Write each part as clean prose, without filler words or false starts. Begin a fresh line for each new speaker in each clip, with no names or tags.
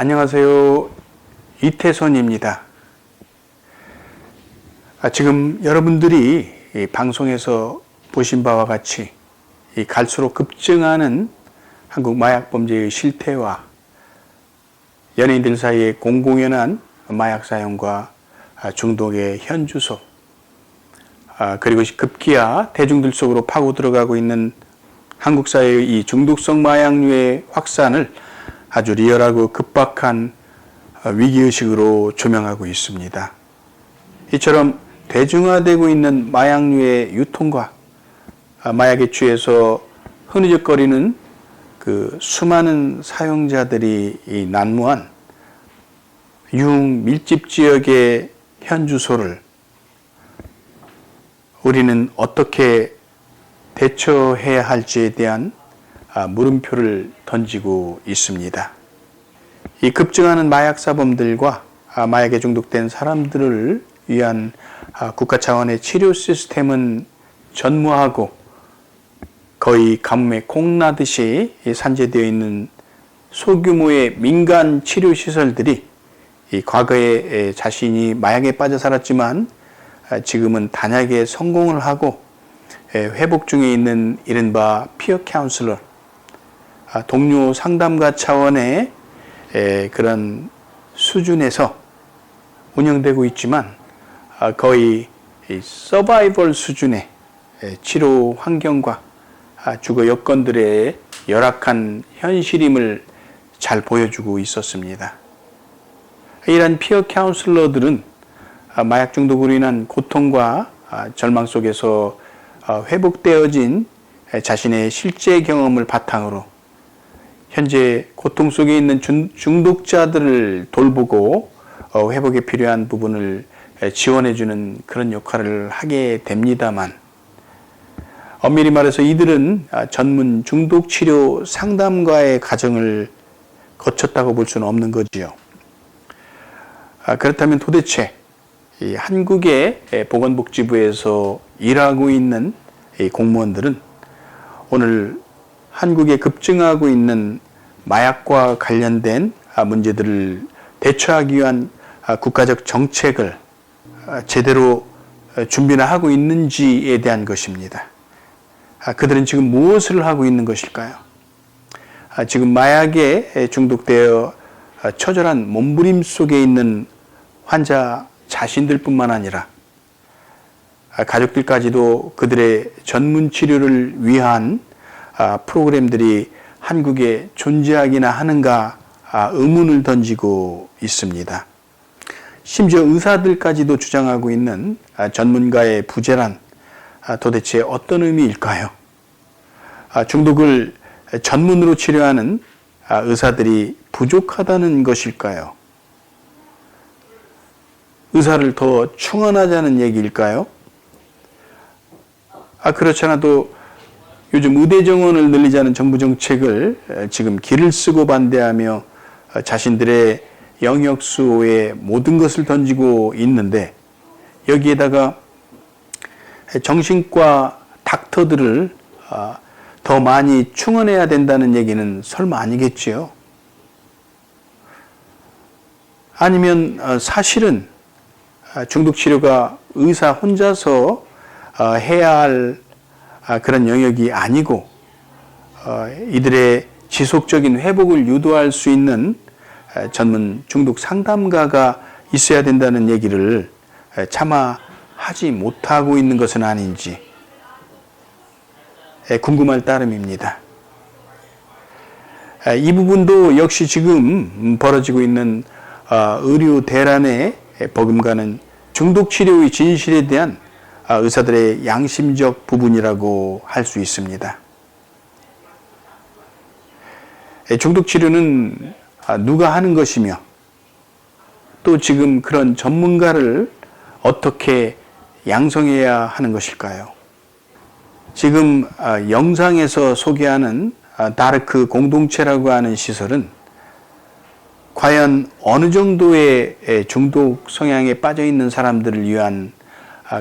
안녕하세요. 이태선입니다. 지금 여러분들이 이 방송에서 보신 바와 같이 이 갈수록 급증하는 한국 마약 범죄의 실태와 연예인들 사이에 공공연한 마약 사용과 중독의 현주소, 그리고 급기야 대중들 속으로 파고 들어가고 있는 한국 사회의 이 중독성 마약류의 확산을 아주 리얼하고 급박한 위기의식으로 조명하고 있습니다. 이처럼 대중화되고 있는 마약류의 유통과 마약에 취해서 흐느적거리는 그 수많은 사용자들이 이 난무한 유흥 밀집 지역의 현주소를 우리는 어떻게 대처해야 할지에 대한 물음표를 던지고 있습니다. 이 급증하는 마약 사범들과 마약에 중독된 사람들을 위한 국가 차원의 치료 시스템은 전무하고 거의 가뭄에 콩나듯이 산재되어 있는 소규모의 민간 치료 시설들이 이 과거에 자신이 마약에 빠져 살았지만 지금은 단약에 성공을 하고 회복 중에 있는 이른바 피어 카운슬러, 동료 상담가 차원의 그런 수준에서 운영되고 있지만 거의 서바이벌 수준의 치료 환경과 주거 여건들의 열악한 현실임을 잘 보여주고 있었습니다. 이러한 피어 카운슬러들은 마약 중독으로 인한 고통과 절망 속에서 회복되어진 자신의 실제 경험을 바탕으로 현재 고통 속에 있는 중독자들을 돌보고 회복에 필요한 부분을 지원해주는 그런 역할을 하게 됩니다만, 엄밀히 말해서 이들은 전문 중독치료 상담가의 과정을 거쳤다고 볼 수는 없는 거지요. 그렇다면 도대체 이 한국의 보건복지부에서 일하고 있는 이 공무원들은 오늘 한국에 급증하고 있는 마약과 관련된 문제들을 대처하기 위한 국가적 정책을 제대로 준비나 하고 있는지에 대한 것입니다. 그들은 지금 무엇을 하고 있는 것일까요? 지금 마약에 중독되어 처절한 몸부림 속에 있는 환자 자신들뿐만 아니라 가족들까지도 그들의 전문 치료를 위한 프로그램들이 한국에 존재하기나 하는가 의문을 던지고 있습니다. 심지어 의사들까지도 주장하고 있는 전문가의 부재란 도대체 어떤 의미일까요? 중독을 전문으로 치료하는 의사들이 부족하다는 것일까요? 의사를 더 충원하자는 얘기일까요? 그렇지 않아도 요즘 의대 정원을 늘리자는 정부 정책을 지금 길을 쓰고 반대하며 자신들의 영역수에 모든 것을 던지고 있는데, 여기에다가 정신과 닥터들을 더 많이 충원해야 된다는 얘기는 설마 아니겠지요? 아니면 사실은 중독치료가 의사 혼자서 해야 할 그런 영역이 아니고 이들의 지속적인 회복을 유도할 수 있는 전문 중독 상담가가 있어야 된다는 얘기를 차마 하지 못하고 있는 것은 아닌지 궁금할 따름입니다. 이 부분도 역시 지금 벌어지고 있는 의료 대란에 버금가는 중독치료의 진실에 대한 의사들의 양심적 부분이라고 할 수 있습니다. 중독치료는 누가 하는 것이며 또 지금 그런 전문가를 어떻게 양성해야 하는 것일까요? 지금 영상에서 소개하는 다르크 공동체라고 하는 시설은 과연 어느 정도의 중독 성향에 빠져 있는 사람들을 위한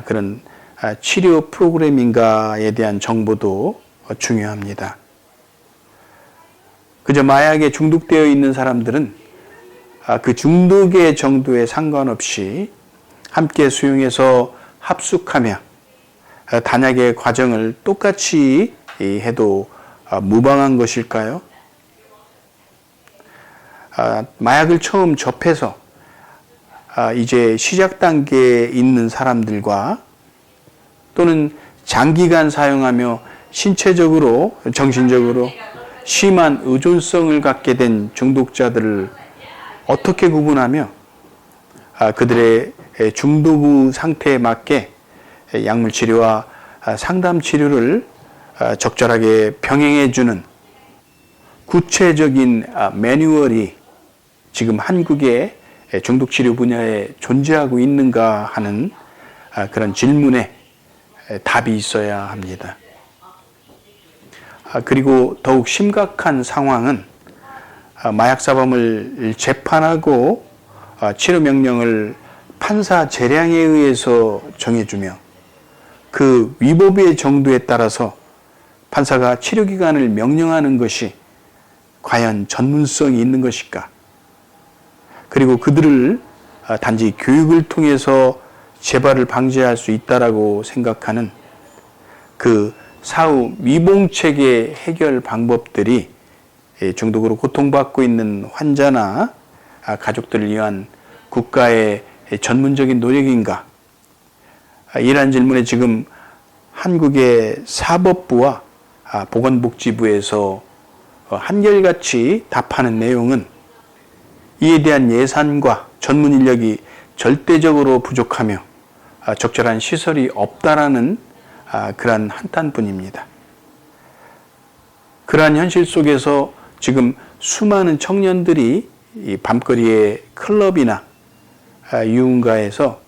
그런 치료 프로그램인가에 대한 정보도 중요합니다. 그저 마약에 중독되어 있는 사람들은 그 중독의 정도에 상관없이 함께 수용해서 합숙하며 단약의 과정을 똑같이 해도 무방한 것일까요? 마약을 처음 접해서 이제 시작 단계에 있는 사람들과 또는 장기간 사용하며 신체적으로, 정신적으로 심한 의존성을 갖게 된 중독자들을 어떻게 구분하며 그들의 중독 후 상태에 맞게 약물 치료와 상담 치료를 적절하게 병행해주는 구체적인 매뉴얼이 지금 한국의 중독 치료 분야에 존재하고 있는가 하는 그런 질문에 답이 있어야 합니다. 그리고 더욱 심각한 상황은 마약 사범을 재판하고 치료 명령을 판사 재량에 의해서 정해주며 그 위법의 정도에 따라서 판사가 치료 기간을 명령하는 것이 과연 전문성이 있는 것일까? 그리고 그들을 단지 교육을 통해서 재발을 방지할 수 있다라고 생각하는 그 사후 미봉책의 해결 방법들이 중독으로 고통받고 있는 환자나 가족들을 위한 국가의 전문적인 노력인가? 이러한 질문에 지금 한국의 사법부와 보건복지부에서 한결같이 답하는 내용은 이에 대한 예산과 전문 인력이 절대적으로 부족하며 적절한 시설이 없다라는 그러한 한탄뿐입니다. 그러한 현실 속에서 지금 수많은 청년들이 이 밤거리의 클럽이나 유흥가에서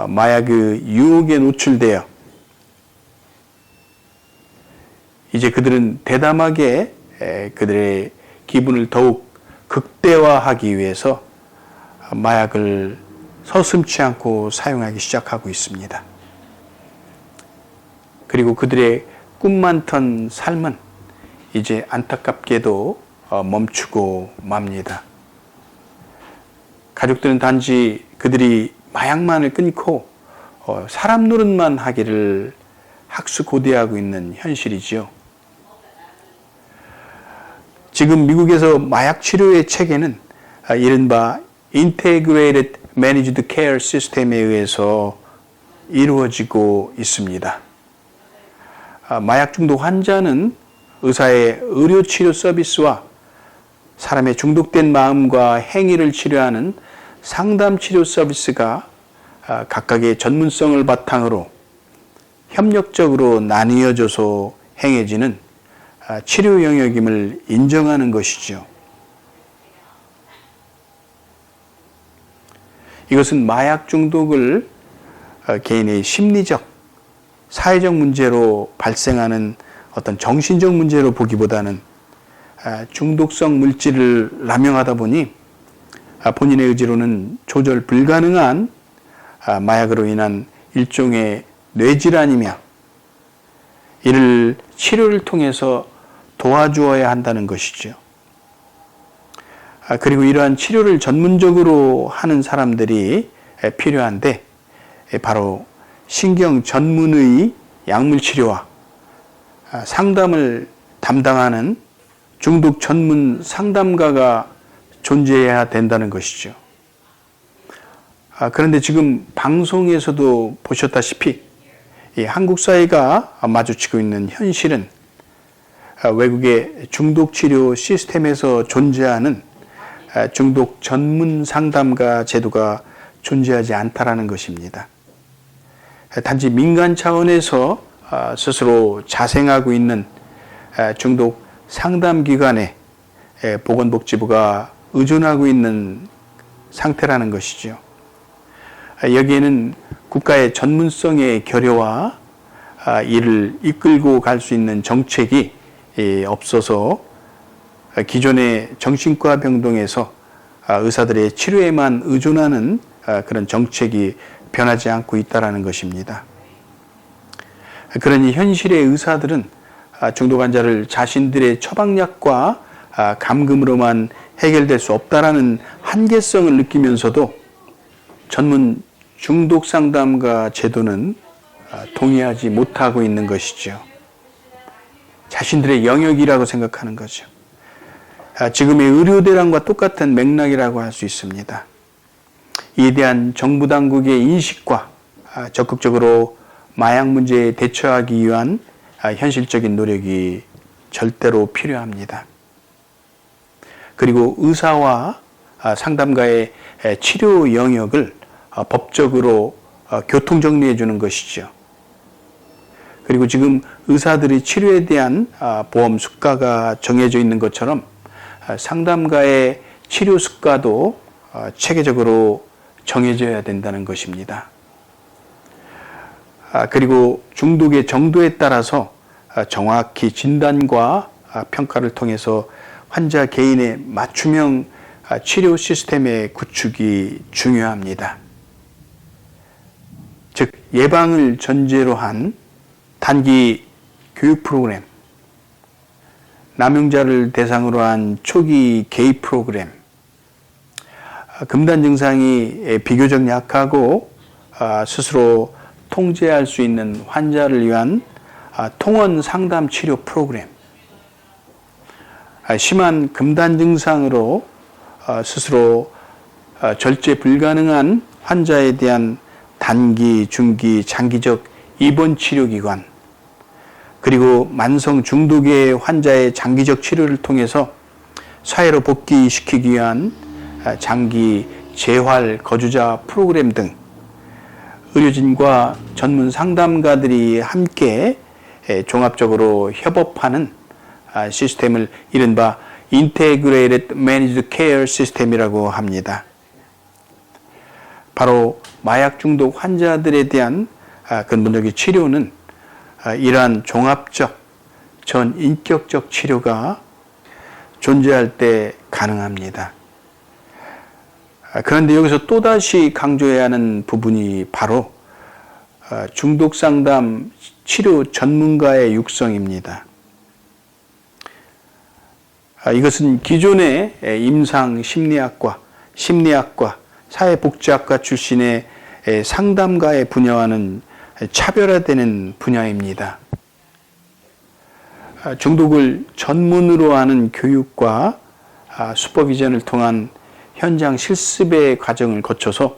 마약의 유혹에 노출되어 이제 그들은 대담하게 그들의 기분을 더욱 극대화하기 위해서 마약을 서슴지 않고 사용하기 시작하고 있습니다. 그리고 그들의 꿈 많던 삶은 이제 안타깝게도 멈추고 맙니다. 가족들은 단지 그들이 마약만을 끊고 사람 노릇만 하기를 학수고대하고 있는 현실이지요. 지금 미국에서 마약 치료의 체계는 이른바 Integrated Managed Care System에 의해서 이루어지고 있습니다. 마약 중독 환자는 의사의 의료치료 서비스와 사람의 중독된 마음과 행위를 치료하는 상담치료 서비스가 각각의 전문성을 바탕으로 협력적으로 나뉘어져서 행해지는 치료 영역임을 인정하는 것이죠. 이것은 마약 중독을 개인의 심리적, 사회적 문제로 발생하는 어떤 정신적 문제로 보기보다는 중독성 물질을 남용하다 보니 본인의 의지로는 조절 불가능한 마약으로 인한 일종의 뇌질환이며 이를 치료를 통해서 도와주어야 한다는 것이죠. 그리고 이러한 치료를 전문적으로 하는 사람들이 필요한데 바로 신경 전문의 약물 치료와 상담을 담당하는 중독 전문 상담가가 존재해야 된다는 것이죠. 그런데 지금 방송에서도 보셨다시피 이 한국 사회가 마주치고 있는 현실은 외국의 중독 치료 시스템에서 존재하는 중독 전문 상담가 제도가 존재하지 않다라는 것입니다. 단지 민간 차원에서 스스로 자생하고 있는 중독 상담기관에 보건복지부가 의존하고 있는 상태라는 것이죠. 여기에는 국가의 전문성의 결여와 이를 이끌고 갈 수 있는 정책이 없어서 기존의 정신과 병동에서 의사들의 치료에만 의존하는 그런 정책이 변하지 않고 있다는 것입니다. 그러니 현실의 의사들은 중독 환자를 자신들의 처방약과 감금으로만 해결될 수 없다라는 한계성을 느끼면서도 전문 중독 상담가 제도는 동의하지 못하고 있는 것이죠. 자신들의 영역이라고 생각하는 거죠. 지금의 의료 대란과 똑같은 맥락이라고 할 수 있습니다. 이에 대한 정부 당국의 인식과 적극적으로 마약 문제에 대처하기 위한 현실적인 노력이 절대로 필요합니다. 그리고 의사와 상담가의 치료 영역을 법적으로 교통정리해 주는 것이죠. 그리고 지금 의사들이 치료에 대한 보험 수가가 정해져 있는 것처럼 상담가의 치료 수가도 체계적으로 정해져야 된다는 것입니다. 그리고 중독의 정도에 따라서 정확히 진단과 평가를 통해서 환자 개인의 맞춤형 치료 시스템의 구축이 중요합니다. 즉, 예방을 전제로 한 단기 교육 프로그램, 남용자를 대상으로 한 초기 개입 프로그램, 금단 증상이 비교적 약하고 스스로 통제할 수 있는 환자를 위한 통원 상담 치료 프로그램, 심한 금단 증상으로 스스로 절제 불가능한 환자에 대한 단기, 중기, 장기적 입원 치료기관, 그리고 만성 중독의 환자의 장기적 치료를 통해서 사회로 복귀시키기 위한 장기 재활 거주자 프로그램 등 의료진과 전문 상담가들이 함께 종합적으로 협업하는 시스템을 이른바 Integrated Managed Care 시스템이라고 합니다. 바로 마약 중독 환자들에 대한 근본적인 치료는 이러한 종합적, 전인격적 치료가 존재할 때 가능합니다. 그런데 여기서 또다시 강조해야 하는 부분이 바로 중독 상담 치료 전문가의 육성입니다. 이것은 기존의 임상 심리학과, 심리학과, 사회복지학과 출신의 상담가의 분야와는 차별화되는 분야입니다. 중독을 전문으로 하는 교육과 슈퍼비전을 통한 현장 실습의 과정을 거쳐서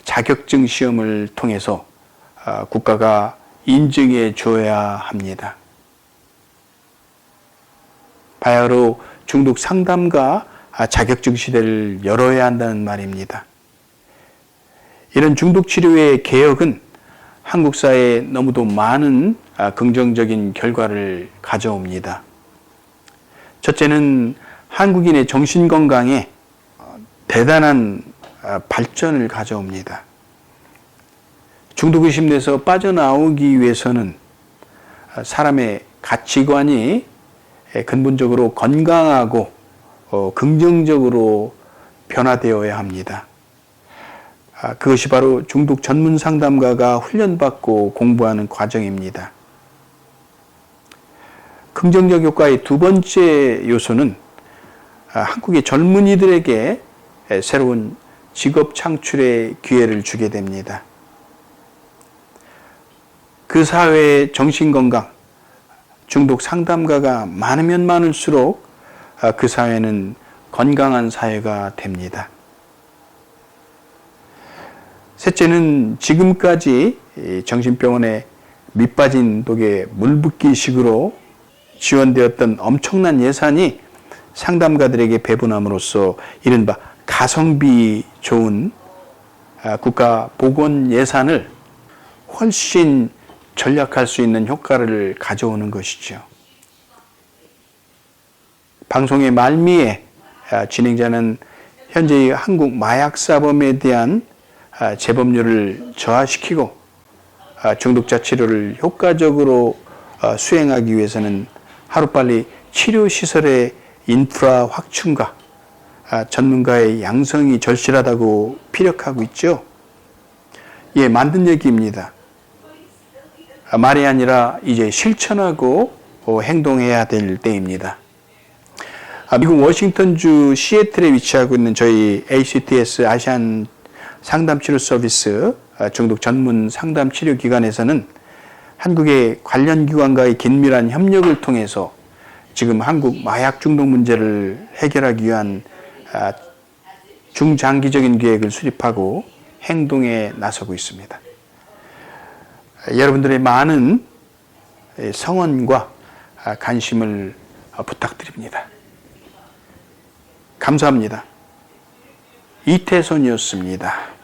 자격증 시험을 통해서 국가가 인증해 줘야 합니다. 바야흐로 중독 상담가 자격증 시대를 열어야 한다는 말입니다. 이런 중독 치료의 개혁은 한국 사회에 너무도 많은 긍정적인 결과를 가져옵니다. 첫째는 한국인의 정신건강에 대단한 발전을 가져옵니다. 중독의심 내서 빠져나오기 위해서는 사람의 가치관이 근본적으로 건강하고 긍정적으로 변화되어야 합니다. 그것이 바로 중독 전문 상담가가 훈련받고 공부하는 과정입니다. 긍정적 효과의 두 번째 요소는 한국의 젊은이들에게 새로운 직업 창출의 기회를 주게 됩니다. 그 사회의 정신건강, 중독 상담가가 많으면 많을수록 그 사회는 건강한 사회가 됩니다. 셋째는 지금까지 정신병원에 밑빠진 독에 물붓기식으로 지원되었던 엄청난 예산이 상담가들에게 배분함으로써 이른바 가성비 좋은 국가 보건 예산을 훨씬 절약할 수 있는 효과를 가져오는 것이죠. 방송의 말미에 진행자는 현재의 한국 마약사범에 대한 재범률을 저하시키고 중독자 치료를 효과적으로 수행하기 위해서는 하루빨리 치료시설의 인프라 확충과 전문가의 양성이 절실하다고 피력하고 있죠. 예, 만든 얘기입니다. 말이 아니라 이제 실천하고 행동해야 될 때입니다. 미국 워싱턴주 시애틀에 위치하고 있는 저희 ACTS 아시안 상담치료 서비스 중독 전문 상담 치료 기관에서는 한국의 관련 기관과의 긴밀한 협력을 통해서 지금 한국 마약 중독 문제를 해결하기 위한 중장기적인 계획을 수립하고 행동에 나서고 있습니다. 여러분들의 많은 성원과 관심을 부탁드립니다. 감사합니다. 이태손이었습니다.